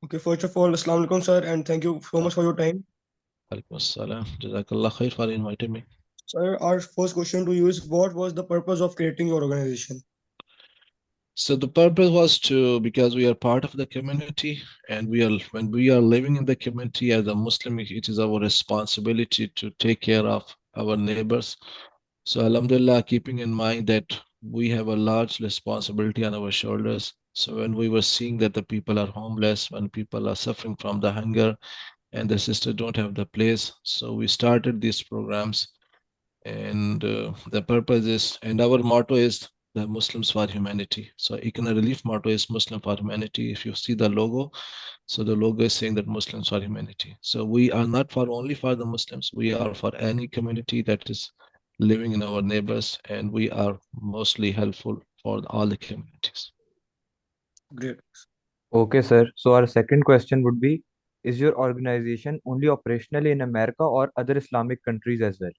Okay, first of all, Assalamu alaikum, sir, and thank you so much for your time. Alaikum assalam. Jazakallah khair for inviting me. Sir, our first question to you is what was the purpose of creating your organization? So the purpose was to, because we are part of the community, and when we are living in the community as a Muslim, it is our responsibility to take care of our neighbors. So Alhamdulillah, keeping in mind that we have a large responsibility on our shoulders. So when we were seeing that the people are homeless, when people are suffering from the hunger, and the sisters don't have the place, so we started these programs. And the purpose is, and our motto is the Muslims for humanity. So ICNA relief motto is Muslim for humanity. If you see the logo, so the logo is saying that Muslims for humanity. So we are not for only for the Muslims, we are for any community that is living in our neighbors, and we are mostly helpful for all the communities. Great. Okay, sir. So our second question would be, is your organization only operational in America or other Islamic countries as well?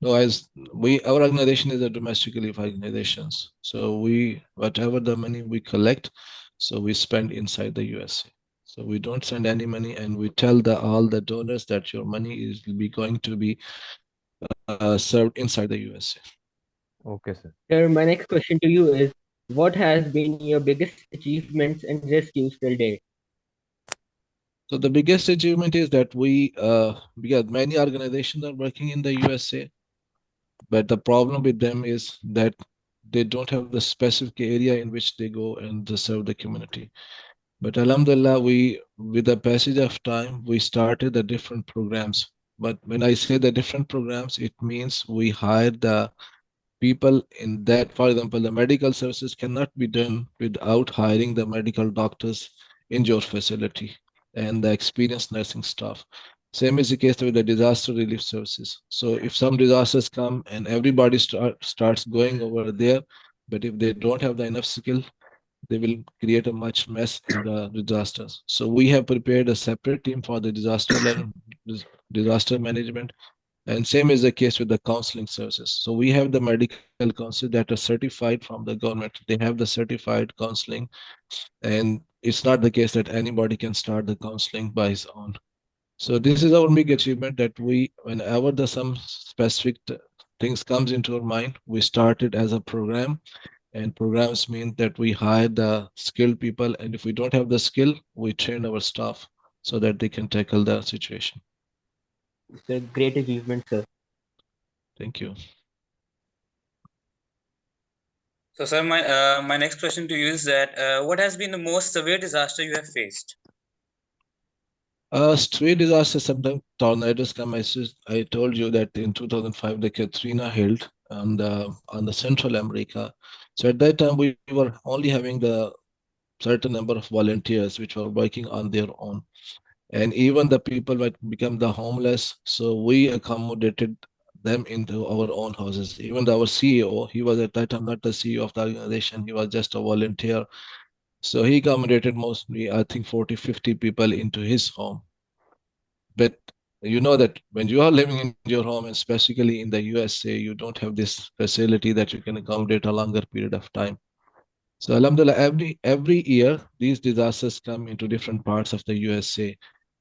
No, as we, our organization is a domestic relief organizations. So we, whatever the money we collect, so we spend inside the USA. So we don't send any money, and we tell the all the donors that your money is will be going to be served inside the USA. Okay, sir. Sir, my next question to you is what has been your biggest achievements and rescues till date? So the biggest achievement is that because many organizations are working in the USA, but the problem with them is that they don't have the specific area in which they go and to serve the community. But Alhamdulillah, with the passage of time, we started the different programs. But when I say the different programs, it means we hired the people in that. For example, the medical services cannot be done without hiring the medical doctors in your facility and the experienced nursing staff. Same is the case with the disaster relief services. So if some disasters come and everybody starts going over there, but if they don't have the enough skill, they will create a much mess in the disasters. So we have prepared a separate team for the disaster management, and same is the case with the counseling services. So we have the medical counselors that are certified from the government. They have the certified counseling, and it's not the case that anybody can start the counseling by his own. So this is our big achievement, that we, whenever the some specific things comes into our mind, we start it as a program. And programs mean that we hire the skilled people, and if we don't have the skill, we train our staff so that they can tackle the situation. It's a great achievement, sir. Thank you. So, sir, my next question to you is that what has been the most severe disaster you have faced? Street disasters, sometimes tornadoes come. I told you that in 2005 the Katrina hit on the Central America. So at that time we were only having the certain number of volunteers which were working on their own, and even the people that become the homeless. So we accommodated them into our own houses. Even our CEO, he was at that time not the CEO of the organization; he was just a volunteer. So he accommodated mostly, I think, 40, 50 people into his home. But you know that when you are living in your home, and specifically in the USA, you don't have this facility that you can accommodate a longer period of time. So Alhamdulillah, every year these disasters come into different parts of the USA.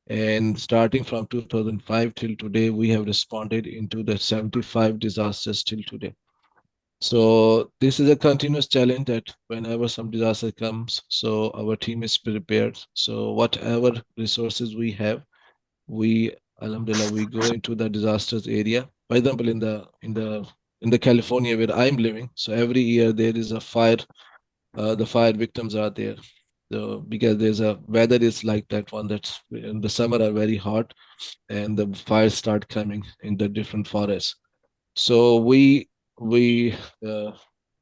And starting from 2005 till today, we have responded into the 75 disasters till today. So this is a continuous challenge that whenever some disaster comes, so our team is prepared. So whatever resources we have, we, Alhamdulillah, we go into the disasters area. For example, in the California where I'm living, so every year there is a fire. The fire victims are there. So because there's a weather is like that one, that's in the summer are very hot, and the fires start coming in the different forests. So we uh,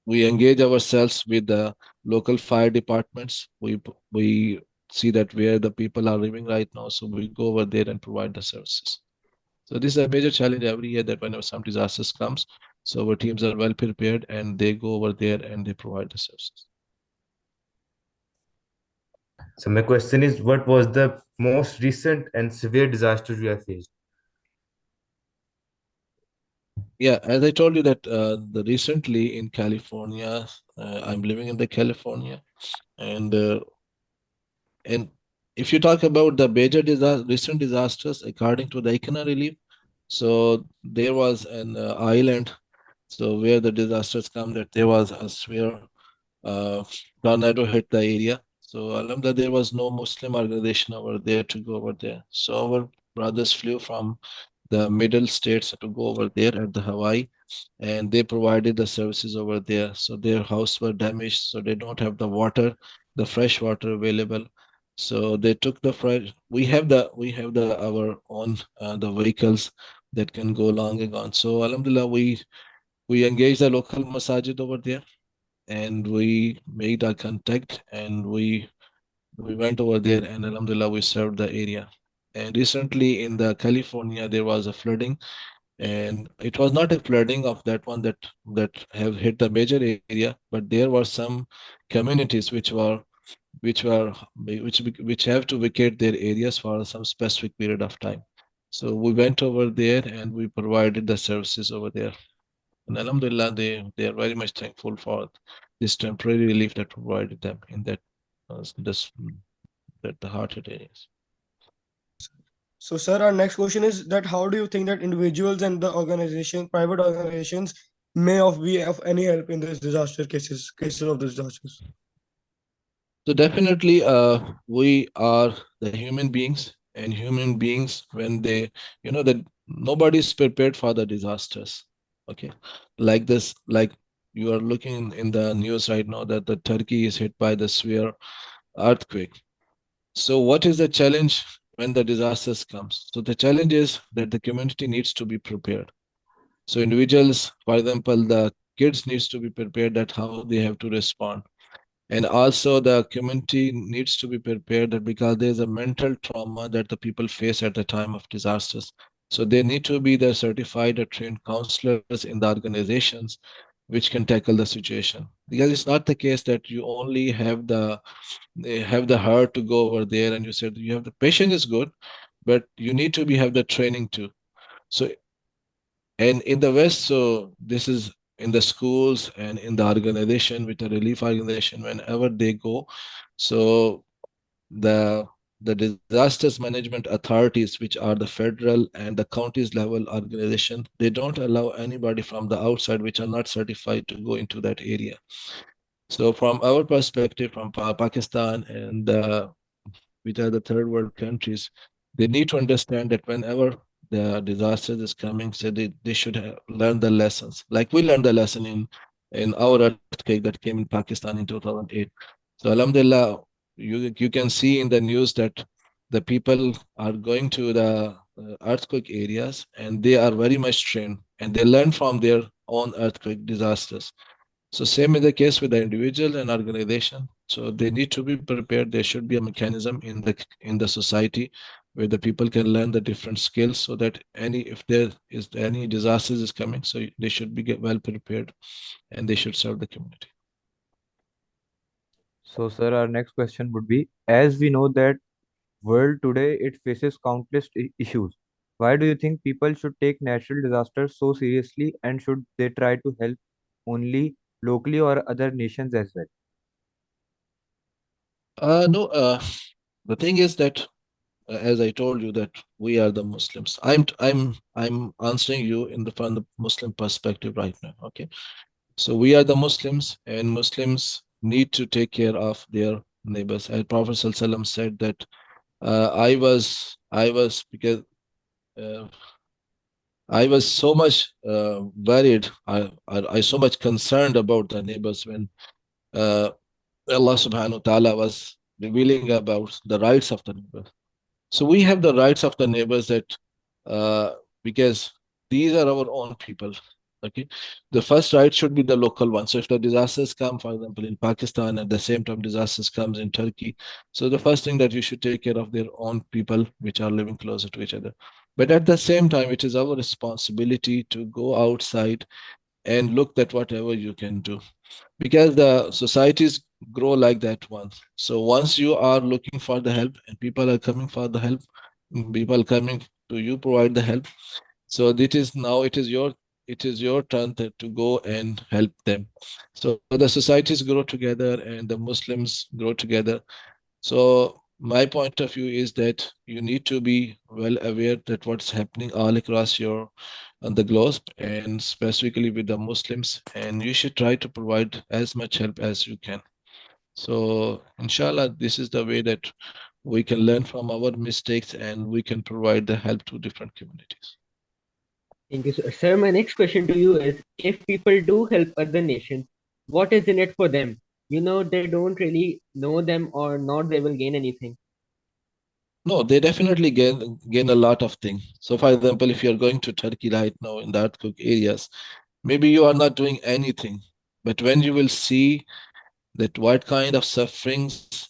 we engage ourselves with the local fire departments. We see that where the people are living right now, so we go over there and provide the services. So this is a major challenge every year, that whenever some disasters comes, so our teams are well prepared and they go over there and they provide the services. So my question is, what was the most recent and severe disaster you have faced? Yeah, as I told you that the recently in California, I'm living in the California, and And if you talk about the major recent disasters, according to the ICNA relief, so there was an island, so where the disasters come, that there was a severe uh, tornado hit the area. So alhamdulillah, there was no Muslim organization over there to go over there. So our brothers flew from the middle states to go over there at the Hawaii, and they provided the services over there. So their house were damaged, so they don't have the water, the fresh water available. So they took the fresh. We have the our own the vehicles that can go long and gone. So alhamdulillah, we engaged the local masajid over there, and we made a contact, and we went over there, and alhamdulillah, we served the area. And recently in the California there was a flooding, and it was not a flooding of that one that have hit the major area, but there were some communities which have to vacate their areas for some specific period of time. So we went over there and we provided the services over there. And Alhamdulillah, they are very much thankful for this temporary relief that provided them in this that the hard hit areas. So, sir, our next question is that how do you think that individuals and the organization, private organizations, may of be of any help in this cases of disasters? So definitely, we are the human beings, and human beings, when they, that nobody's prepared for the disasters. Okay, like this, like you are looking in the news right now that the Turkey is hit by the severe earthquake. So what is the challenge when the disasters comes? So the challenge is that the community needs to be prepared. So individuals, for example, the kids needs to be prepared that how they have to respond, and also the community needs to be prepared that because there's a mental trauma that the people face at the time of disasters. So they need to be the certified or trained counselors in the organizations which can tackle the situation. Because it's not the case that you only have the heart to go over there, and you said you have the patient is good, but you need to be have the training too. So, and in the West, so this is in the schools and in the organization with the relief organization, whenever they go. So the the disasters management authorities, which are the federal and the counties level organization, they don't allow anybody from the outside which are not certified to go into that area. So from our perspective, from Pakistan and which are the third world countries, they need to understand that whenever the disaster is coming, so they should have learn the lessons. Like we learned the lesson in our earthquake that came in Pakistan in 2008. So Alhamdulillah, you can see in the news that the people are going to the earthquake areas, and they are very much trained, and they learn from their own earthquake disasters. So same is the case with the individual and organization. So they need to be prepared. There should be a mechanism in the society where the people can learn the different skills, so that any if there is any disasters is coming, so they should be get well prepared, and they should serve the community. So, sir, our next question would be, as we know that world today it faces countless issues. Why do you think people should take natural disasters so seriously, and should they try to help only locally or other nations as well? No, the thing is that as I told you that we are the Muslims. I'm answering you from the Muslim perspective right now. Okay, so we are the Muslims, and Muslims need to take care of their neighbors. As Prophet ﷺ said that I was because uh, I was so much worried. I so much concerned about the neighbors when uh, Allah Subhanahu wa Taala was revealing about the rights of the neighbors. So we have the rights of the neighbors that uh, because these are our own people. Okay, the first right should be the local one. So if the disasters come, for example, in Pakistan, at the same time disasters comes in Turkey, so the first thing that you should take care of their own people which are living closer to each other. But at the same time, it is our responsibility to go outside and look at whatever you can do, because the societies grow like that once. So once you are looking for the help and people are coming for the help, people coming to you provide the help. So it is your turn to go and help them. So the societies grow together and the Muslims grow together. So my point of view is that you need to be well aware that what's happening all across your on the globe and specifically with the Muslims, and you should try to provide as much help as you can. So, inshallah, this is the way that we can learn from our mistakes and we can provide the help to different communities. Thank you, sir. Sir, my next question to you is, if people do help other nations, what is in it for them? They don't really know them or not they will gain anything. No, they definitely gain a lot of things. So, for example, if you're going to Turkey right now in the earthquake areas, maybe you are not doing anything, but when you will see that what kind of sufferings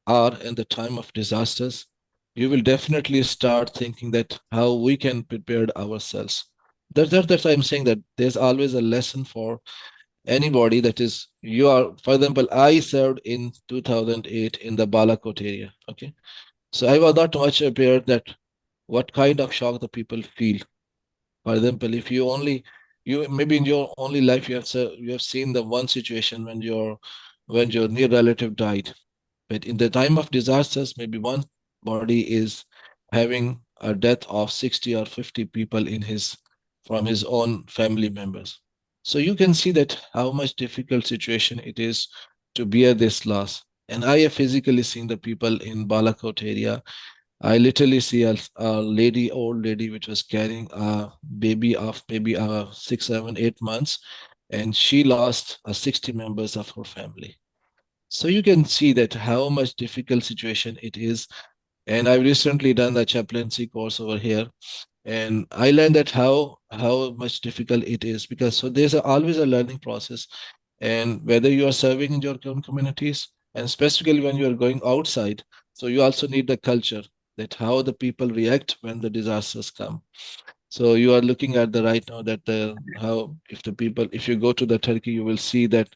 are in the time of disasters, you will definitely start thinking that how we can prepare ourselves. That's why I'm saying that there's always a lesson for anybody that is you are. For example, I served in 2008 in the Balakot area. Okay, so I was not much prepared that what kind of shock the people feel. For example, if you maybe in your only life you have seen the one situation when your near relative died, but in the time of disasters, maybe one body is having a death of 60 or 50 people in his from his own family members. So you can see that how much difficult situation it is to bear this loss. And I have physically seen the people in Balakot area. I literally see a lady, old lady, which was carrying a baby of maybe 6, 7, 8 months, and she lost 60 members of her family. So you can see that how much difficult situation it is. And I've recently done the chaplaincy course over here, and I learned that how much difficult it is because so there's always a learning process. And whether you are serving in your own communities, and specifically when you are going outside, so you also need the culture that how the people react when the disasters come. So you are looking at the right now that the how if the people if you go to the Turkey, you will see that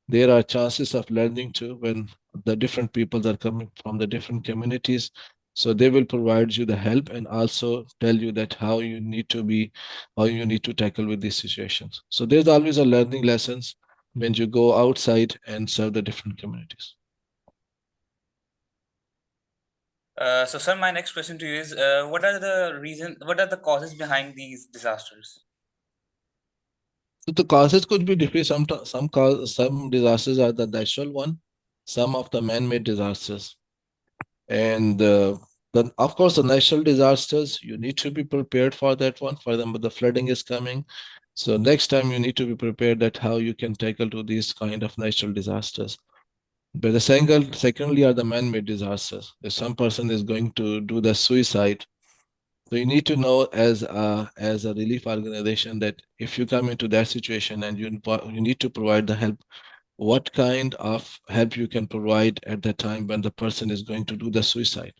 there are chances of learning too when the different people are coming from the different communities. So they will provide you the help and also tell you that how you need to tackle with these situations. So there's always a learning lessons when you go outside and serve the different communities. So, sir, my next question to you is, what are the causes behind these disasters? So the causes could be different. Some disasters are the natural one, some of the man-made disasters. And then, of course, the natural disasters, you need to be prepared for that one. For example, the flooding is coming. So next time you need to be prepared that how you can tackle to these kind of natural disasters. But secondly are the man-made disasters. If some person is going to do the suicide, so you need to know as a relief organization that if you come into that situation and you need to provide the help, what kind of help you can provide at the time when the person is going to do the suicide.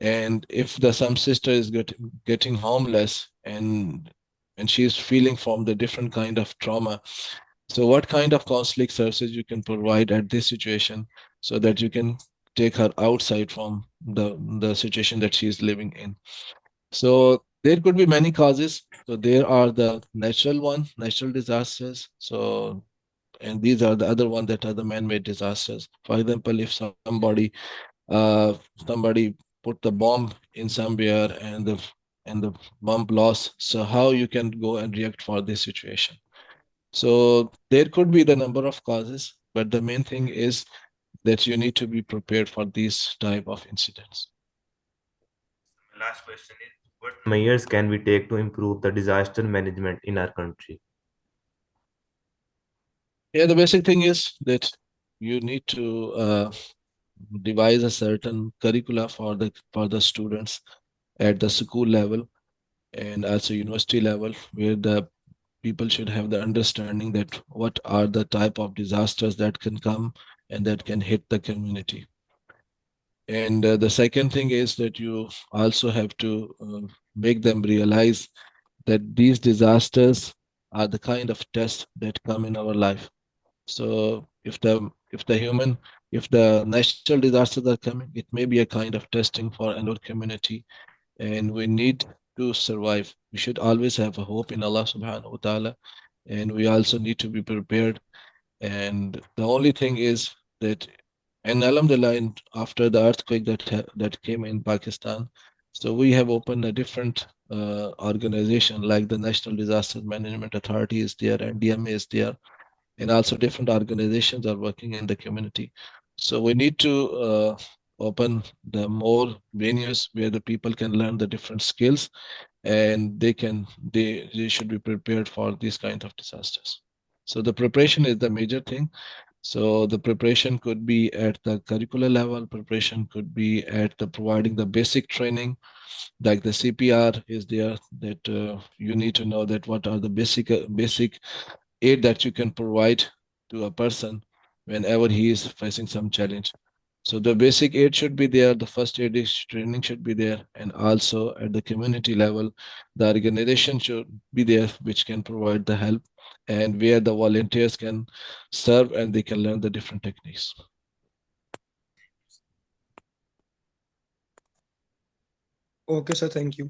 And if the some sister is getting homeless and she's feeling from the different kind of trauma, so what kind of counseling services you can provide at this situation so that you can take her outside from the situation that she is living in. So there could be many causes. So there are the natural disasters. So and these are the other one that are the man-made disasters. For example, if uh somebody put the bomb in somewhere and the bomb lost, so how you can go and react for this situation. So there could be the number of causes, but the main thing is that you need to be prepared for these type of incidents. Last question is, what measures can we take to improve the disaster management in our country? Yeah, the basic thing is that you need to devise a certain curricula for the students at the school level and also university level, where the people should have the understanding that what are the type of disasters that can come and that can hit the community. And the second thing is that you also have to make them realize that these disasters are the kind of tests that come in our life. So if the natural disasters are coming, it may be a kind of testing for our community, and we need to survive. We should always have a hope in Allah subhanahu wa ta'ala, and we also need to be prepared. And the only thing is that And Alhamdulillah, after the earthquake that came in Pakistan, so we have opened a different organization like the National Disaster Management Authority is there, and DMA is there, and also different organizations are working in the community. So we need to open the more venues where the people can learn the different skills, and they should be prepared for these kind of disasters. So the preparation is the major thing. So the preparation could be at the curricular level, preparation could be at the providing the basic training, like the CPR is there, that you need to know that what are the basic aid that you can provide to a person whenever he is facing some challenge. So the basic aid should be there, the first aid training should be there, and also at the community level, the organization should be there which can provide the help, and where the volunteers can serve and they can learn the different techniques. Okay, sir. Thank you.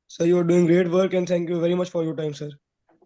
Sir, you are doing great work, and thank you very much for your time, sir.